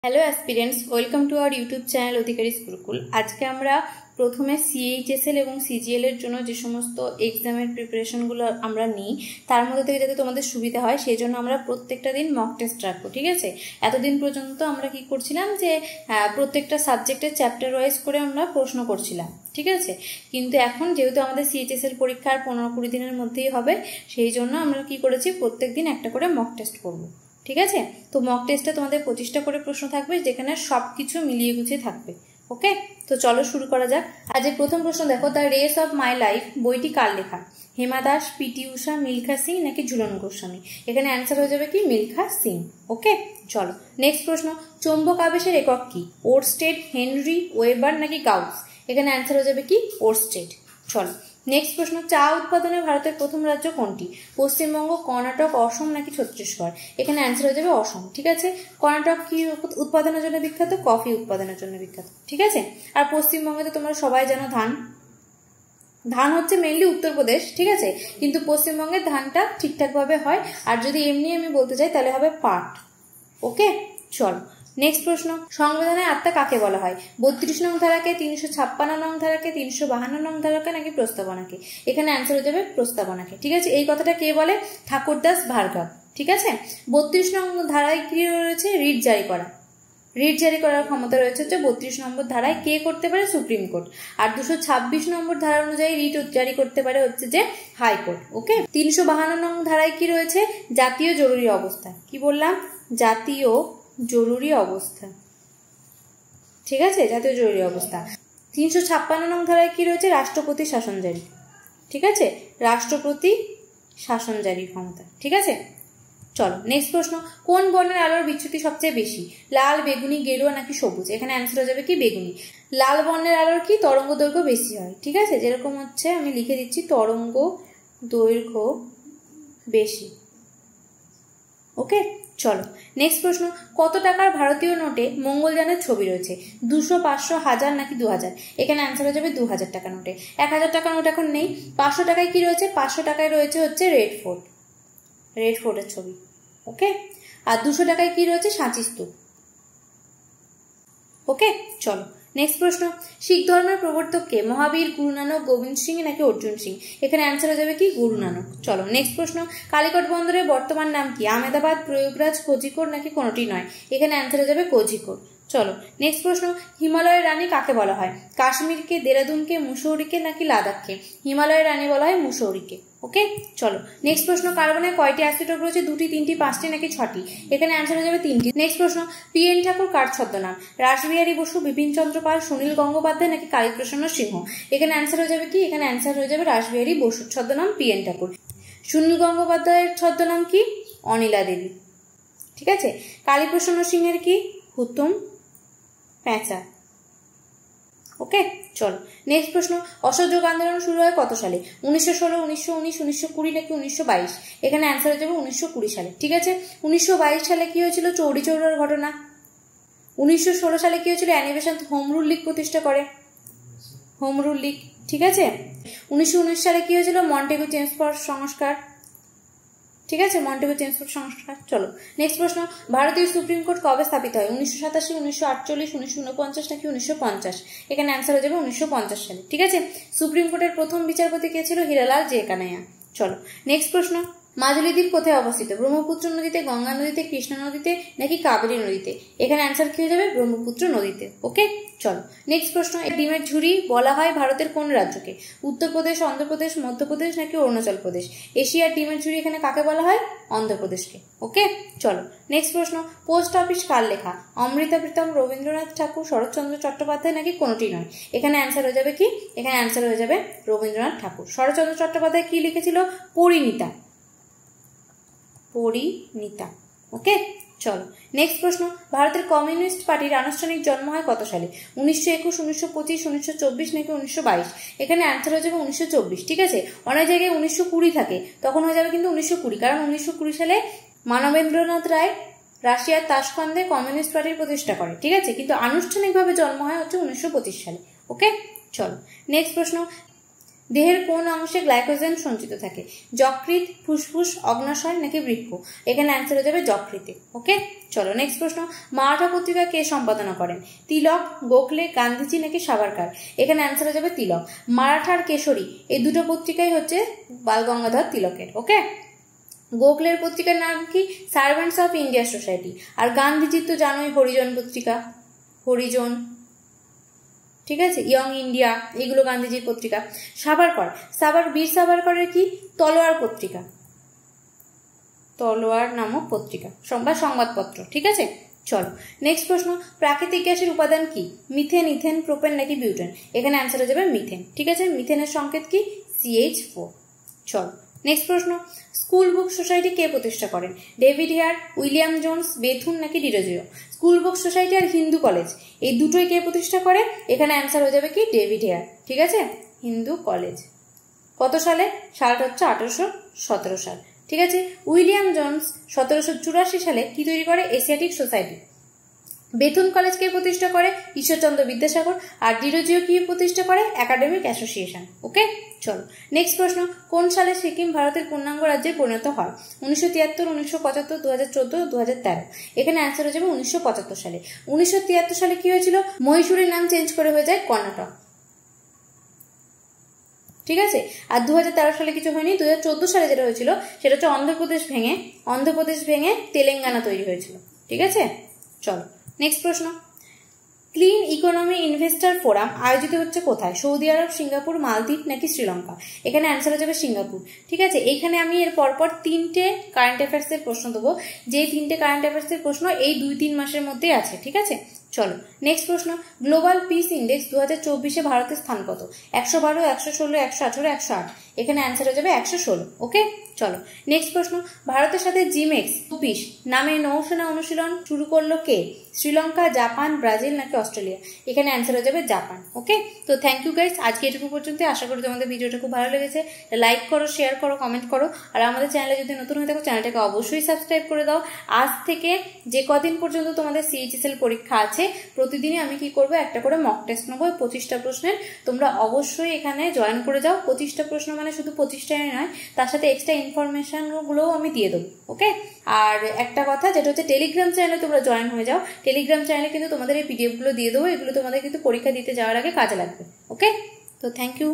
Hello aspirants, welcome to our YouTube channel Adhikari Gurukul. আজকে আমরা প্রথমে সিএইচএসএল এবং সিজিএল এর জন্য যে সমস্ত এক্সামের প্রিপারেশনগুলো আমরা নিই তার মধ্যে থেকে যাতে তোমাদের সুবিধা হয় সেই জন্য আমরা প্রত্যেকটা দিন মক টেস্ট রাখবো। ঠিক আছে, এতদিন পর্যন্ত আমরা কি করছিলাম যে প্রত্যেকটা সাবজেক্টের চ্যাপ্টার ওয়াইজ করে আমরা প্রশ্ন করছিলাম। ঠিক আছে, কিন্তু এখন যেহেতু আমাদের সিএইচএসএল পরীক্ষার 15-20 দিনের মধ্যেই হবে, সেই জন্য আমরা কি করেছি প্রত্যেক দিন একটা করে মক টেস্ট করবো। ঠিক আছে, তো মক টেস্টে তোমাদের 25টা করে প্রশ্ন থাকবে, যেখানে সব কিছু মিলিয়ে গুছিয়ে থাকবে। ওকে, তো চলো শুরু করা যাক। আজ প্রথম প্রশ্ন দেখো, the race of my life বইটি কার লেখা? হেমা দাস, পিটি উষা, মিলখা সিং নাকি ঝুলন গোস্বামী? এখানে অ্যান্সার হয়ে যাবে কি মিলখা সিং। ওকে, চলো নেক্সট প্রশ্ন, চৌম্বক আবেশের একক কি? ওরস্টেড, হেনরি, ওয়েবার নাকি গাউস? এখানে অ্যান্সার হয়ে যাবে কি ওরস্টেড। চলো নেক্সট প্রশ্ন, চা উৎপাদনে ভারতের প্রথম রাজ্য কোনটি? পশ্চিমবঙ্গ, কর্ণাটক, অসম নাকি ছত্তিশগড়? এখানে অ্যান্সার হয়ে যাবে অসম। ঠিক আছে, কর্ণাটক কি উৎপাদনের জন্য বিখ্যাত? কফি উৎপাদনের জন্য বিখ্যাত। ঠিক আছে, আর পশ্চিমবঙ্গে তো তোমরা সবাই জানো ধান হচ্ছে মেইনলি উত্তরপ্রদেশ। ঠিক আছে, কিন্তু পশ্চিমবঙ্গের ধানটা ঠিকঠাকভাবে হয়, আর যদি এমনি আমি বলতে চাই তাহলে হবে পাট। ওকে, চলো নেক্সট প্রশ্ন, সংবিধানের আত্মা কাকে বলা হয়? 32 নং ধারাকে, 356 নং ধারাকে, 352 নং ধারাকে নাকি প্রস্তাবনাকে? এখানে অ্যান্সার হয়ে যাবে প্রস্তাবনাকে। ঠিক আছে, এই কথাটা কে বলে? ঠাকুরদাস ভার্গব। ঠিক আছে, 32 নং ধারায় কি রয়েছে? রিট জারি করা। রিট জারি করার ক্ষমতা রয়েছে হচ্ছে 32 নম্বর ধারায়। কে করতে পারে? Supreme court. আর 226 নম্বর ধারা অনুযায়ী রিট জারি করতে পারে হচ্ছে যে হাইকোর্ট। ওকে, 352 নং ধারায় কি রয়েছে? জাতীয় জরুরি অবস্থা। কি বললাম? জাতীয় জরুরি অবস্থা। ঠিক আছে, জাতীয় জরুরি অবস্থা। 356 নং ধারায় কি রয়েছে? রাষ্ট্রপতি শাসন জারি। ঠিক আছে, রাষ্ট্রপতি শাসন জারির ক্ষমতা। ঠিক আছে, চলো নেক্সট প্রশ্ন, কোন বর্ণের আলোর বিচ্যুতি সবচেয়ে বেশি? লাল, বেগুনি, গেরুয়া নাকি সবুজ? এখানে অ্যান্সার হয়ে যাবে কি বেগুনি। লাল বর্ণের আলোর কি তরঙ্গ দৈর্ঘ্য বেশি হয়। ঠিক আছে, যেরকম হচ্ছে আমি লিখে দিচ্ছি তরঙ্গ দৈর্ঘ্য বেশি। ওকে, চলো নেক্সট প্রশ্ন, কত টাকার ভারতীয় নোটে মঙ্গলযানের ছবি রয়েছে? 200, 500, 1000 নাকি 2000? এখানে অ্যান্সার হয়ে যাবে 2000 টাকা নোটে। 1000 টাকা নোট এখন নেই। 500 টাকায় কি রয়েছে? 500 টাকায় রয়েছে হচ্ছে রেড ফোর্ট, রেড ফোর্টের ছবি। ওকে, আর 200 টাকায় কি রয়েছে? সাঁচি স্তূপ। ওকে, চলো নেক্সট প্রশ্ন, শিখ ধর্মের প্রবর্তক কে? মহাবীর, গুরু নানক, গোবিন্দ সিং নাকি অর্জুন সিং? এখানে অ্যান্সার হয়ে যাবে কি গুরু নানক। চলো নেক্সট প্রশ্ন, কালিকট বন্দরের বর্তমান নাম কি? আহমেদাবাদ, প্রয়াগরাজ, কোঝিকোড নাকি কোনোটি নয়? এখানে অ্যান্সার হয়ে যাবে কোঝিকোড। চলো নেক্সট প্রশ্ন, হিমালয়ের রানী কাকে বলা হয়? কাশ্মীরকে, দেরাদুনকে, মুসৌরিকে নাকি লাদাখকে? হিমালয়ের রানী বলা হয় মুসৌরিকে। ওকে, চলো নেক্সট প্রশ্ন, কার্বনের কয়টি অ্যাসিড রয়েছে? 2টি, 3টি, 5টি নাকি 6টি? এখানে অ্যান্সার হয়ে যাবে 3টি। নেক্সট প্রশ্ন, PN ঠাকুর কার ছদ্মনাম? রাসবিহারী বসু, বিপিন চন্দ্র পাল, সুনীল গঙ্গোপাধ্যায় নাকি কালীপ্রসন্ন সিংহ? এখানে অ্যান্সার হয়ে যাবে কি? এখানে অ্যান্সার হয়ে যাবে রাসবিহারী বসুর ছদ্মনাম PN ঠাকুর। সুনীল গঙ্গোপাধ্যায়ের ছদ্মনাম কি? অনিলা দেবী। ঠিক আছে, কালীপ্রসন্ন সিংহের কি? হুতুম প্যাঁচা। ওকে, চলো নেক্সট প্রশ্ন, অসহযোগ আন্দোলন শুরু হয় কত সালে? 1916, 1919, 1920 নাকি 1922? এখানে অ্যান্সার হয়ে যাবে 1920 সালে। ঠিক আছে, 1922 সালে কি হয়েছিল? চৌরি চৌরার ঘটনা। 1916 সালে কি হয়েছিল? অ্যানিবেশন হোম রুল লীগ প্রতিষ্ঠা করে, হোম রুল লীগ। ঠিক আছে, 1919 সালে কি হয়েছিল? মন্টেগু চেমস্ফোর্ড সংস্কার। ঠিক আছে, মন্টেগু চেমস্ফোর্ড সংস্কার। চলো নেক্সট প্রশ্ন, ভারতীয় সুপ্রিম কোর্ট কবে স্থাপিত হয়? 1987, 1948, 1949 নাকি 1950? এখানে অ্যান্সার হয়ে যাবে 1950 সালে। ঠিক আছে, সুপ্রিম কোর্টের প্রথম বিচারপতি কে ছিল? হীরালাল জে কানাইয়া। চলো নেক্সট প্রশ্ন, মাজুলি দ্বীপ কোথায় অবস্থিত? ব্রহ্মপুত্র নদীতে, গঙ্গা নদীতে, কৃষ্ণা নদীতে নাকি কাবেরী নদীতে? এখানে অ্যান্সার কি হয়ে যাবে? ব্রহ্মপুত্র নদীতে। ওকে, চলো নেক্সট প্রশ্ন, ডিমের ঝুড়ি বলা হয় ভারতের কোন রাজ্যকে? উত্তরপ্রদেশ, অন্ধ্রপ্রদেশ, মধ্যপ্রদেশ নাকি অরুণাচল প্রদেশ? এশিয়ার ডিমের ঝুড়ি এখানে কাকে বলা হয়? অন্ধ্রপ্রদেশকে। ওকে, চলো নেক্সট প্রশ্ন, পোস্ট অফিস কার লেখা? অমৃতা প্রীতম, রবীন্দ্রনাথ ঠাকুর, শরৎচন্দ্র চট্টোপাধ্যায় নাকি কোনোটি নয়? এখানে অ্যান্সার হয়ে যাবে কি? এখানে অ্যান্সার হয়ে যাবে রবীন্দ্রনাথ ঠাকুর। শরৎচন্দ্র চট্টোপাধ্যায় কি লিখেছিল? পরিণীতা, পরিণীতা। ওকে, চলো নেক্সট প্রশ্ন, ভারতের কমিউনিস্ট পার্টির আনুষ্ঠানিক জন্ম হয় কত সালে? 1921, 1925, 1924 নাকি 1922? এখানে অ্যান্সার হয়ে যাবে 1924। ঠিক আছে, অনেক জায়গায় 1920 থাকে, তখন হয়ে যাবে কিন্তু 1920, কারণ 1920 সালে মানবেন্দ্রনাথ রায় রাশিয়ার তাশখন্দে কমিউনিস্ট পার্টির প্রতিষ্ঠা করে। ঠিক আছে, কিন্তু আনুষ্ঠানিকভাবে জন্ম হয় হচ্ছে 1925 সালে। ওকে, চলো নেক্সট প্রশ্ন, দেহের কোন অংশে গ্লাইকোজেন সঞ্চিত থাকে? যকৃৎ, ফুসফুস, অগ্নাশয় নাকি বৃক্ক? এখানে অ্যান্সার হয়ে যাবে যকৃতে। ওকে, চলো নেক্সট প্রশ্ন। মারাঠা পত্রিকা কে সম্পাদনা করেন? তিলক, গোখলে, গান্ধীজি নাকি সাভারকার? এখানে অ্যান্সার হয়ে যাবে তিলক। মারাঠার কেশরী এই দুটো পত্রিকাই হচ্ছে বাল গঙ্গাধর তিলকের। ওকে, গোখলের পত্রিকার নাম কি? Servants of India society. আর গান্ধীজির তো জানোই হরিজন পত্রিকা, হরিজন, ঠিক আছে, ইয়ং ইন্ডিয়া, এগুলো গান্ধীজির পত্রিকা। সাভারকর, বীর সাভারকরের কি? তলোয়ার পত্রিকা, তলোয়ার নামক পত্রিকা বা সংবাদপত্র। ঠিক আছে, চলো নেক্সট প্রশ্ন। প্রাকৃতিক গ্যাসের উপাদান কি? মিথেন, ইথেন, প্রোপেন নাকি বিউটেন? এখানে অ্যান্সার হয়ে যাবে মিথেন। ঠিক আছে, মিথেনের সংকেত কি? CH4। চলো নেক্সট প্রশ্ন। স্কুল বুক সোসাইটি কে প্রতিষ্ঠা করেন? David Hare, William Jones, Bethune নাকি ডিরোজিও? স্কুল বুক সোসাইটি আর হিন্দু কলেজ এই দুটোই কে প্রতিষ্ঠা করে? এখানে অ্যান্সার হয়ে যাবে কি? David Hare. ঠিক আছে, হিন্দু কলেজ। কত সালে? সালটা হচ্ছে 1817 সাল। ঠিক আছে, উইলিয়াম জোন্স 1784 সালে কি তৈরি করে? Asiatic society. বেথুন কলেজ কে প্রতিষ্ঠা করে? ঈশ্বরচন্দ্র বিদ্যাসাগর। আর ডিরোজিও কি প্রতিষ্ঠা করে? Academic association. ওকে, চলো নেক্সট প্রশ্ন। কোন সালে সিকিম ভারতের পূর্ণাঙ্গ রাজ্যে পরিণত হয়? 1973, 1975, 2014, 2013? এখানে অ্যান্সার হয়ে যাবে 1975 সালে। 1973 সালে কি হয়েছিল? মহীশূরের নাম চেঞ্জ করে হয়ে যায় কর্ণাটক। ঠিক আছে, আর 2013 সালে কিছু হয়নি। 2014 সালে যেটা হয়েছিল সেটা হচ্ছে অন্ধ্রপ্রদেশ ভেঙে তেলেঙ্গানা তৈরি হয়েছিল। ঠিক আছে, চলো নেক্সট প্রশ্ন। ক্লিন ইকোনমি ইনভেস্টর ফোরাম আয়োজিত হচ্ছে কোথায়? সৌদি আরব, সিঙ্গাপুর, মালদ্বীপ নাকি শ্রীলঙ্কা? এখানে অ্যান্সার হয়ে যাবে সিঙ্গাপুর। ঠিক আছে, এখানে আমি এর পরপর 3টে কারেন্ট অ্যাফেয়ার্সের প্রশ্ন দেবো, যে 3টে কারেন্ট অ্যাফেয়ার্সের প্রশ্ন এই 2-3 মাসের মধ্যে আছে। ঠিক আছে, চলো নেক্সট প্রশ্ন। গ্লোবাল পিস ইন্ডেক্স 2024-এ ভারতের স্থান কত? 112, 116, 118, 108? এখানে অ্যান্সার হয়ে যাবে 116। ওকে, চলো নেক্সট প্রশ্ন। ভারতের সাথে জিমেক্স 24 নামে নৌসেনা অনুশীলন শুরু করলো কে? শ্রীলঙ্কা, জাপান, ব্রাজিল নাকি অস্ট্রেলিয়া? এখানে অ্যান্সার হয়ে যাবে জাপান। ওকে, তো থ্যাংক ইউ গাইস, আজকে এটুকু পর্যন্ত। আশা করি তোমাদের ভিডিওটা খুব ভালো লেগেছে। লাইক করো, শেয়ার করো, কমেন্ট করো। আর আমাদের চ্যানেলে যদি নতুন হয়ে থাকো চ্যানেলটাকে অবশ্যই সাবস্ক্রাইব করে দাও। আজ থেকে যে কদিন পর্যন্ত তোমাদের CHSL পরীক্ষা আছে প্রতিদিনই আমি কি করবো, একটা করে মক টেস্ট নেবো 25টা প্রশ্নের। তোমরা অবশ্যই এখানে জয়েন করে যাও। 25টা প্রশ্ন মানে শুধু 25টাই নয়, তার সাথে এক্সট্রা ইনফরমেশন গুলোও আমি দিয়ে দেবো। ওকে, আর একটা কথা যেটা হচ্ছে টেলিগ্রাম চ্যানেলে তোমরা জয়েন হয়ে যাও। টেলিগ্রাম চ্যানেলে কিন্তু তোমাদের এই PDF গুলো দিয়ে দেবো, এগুলো তোমাদের কিন্তু পরীক্ষা দিতে যাওয়ার আগে কাজে লাগবে। ওকে, তো থ্যাংক ইউ।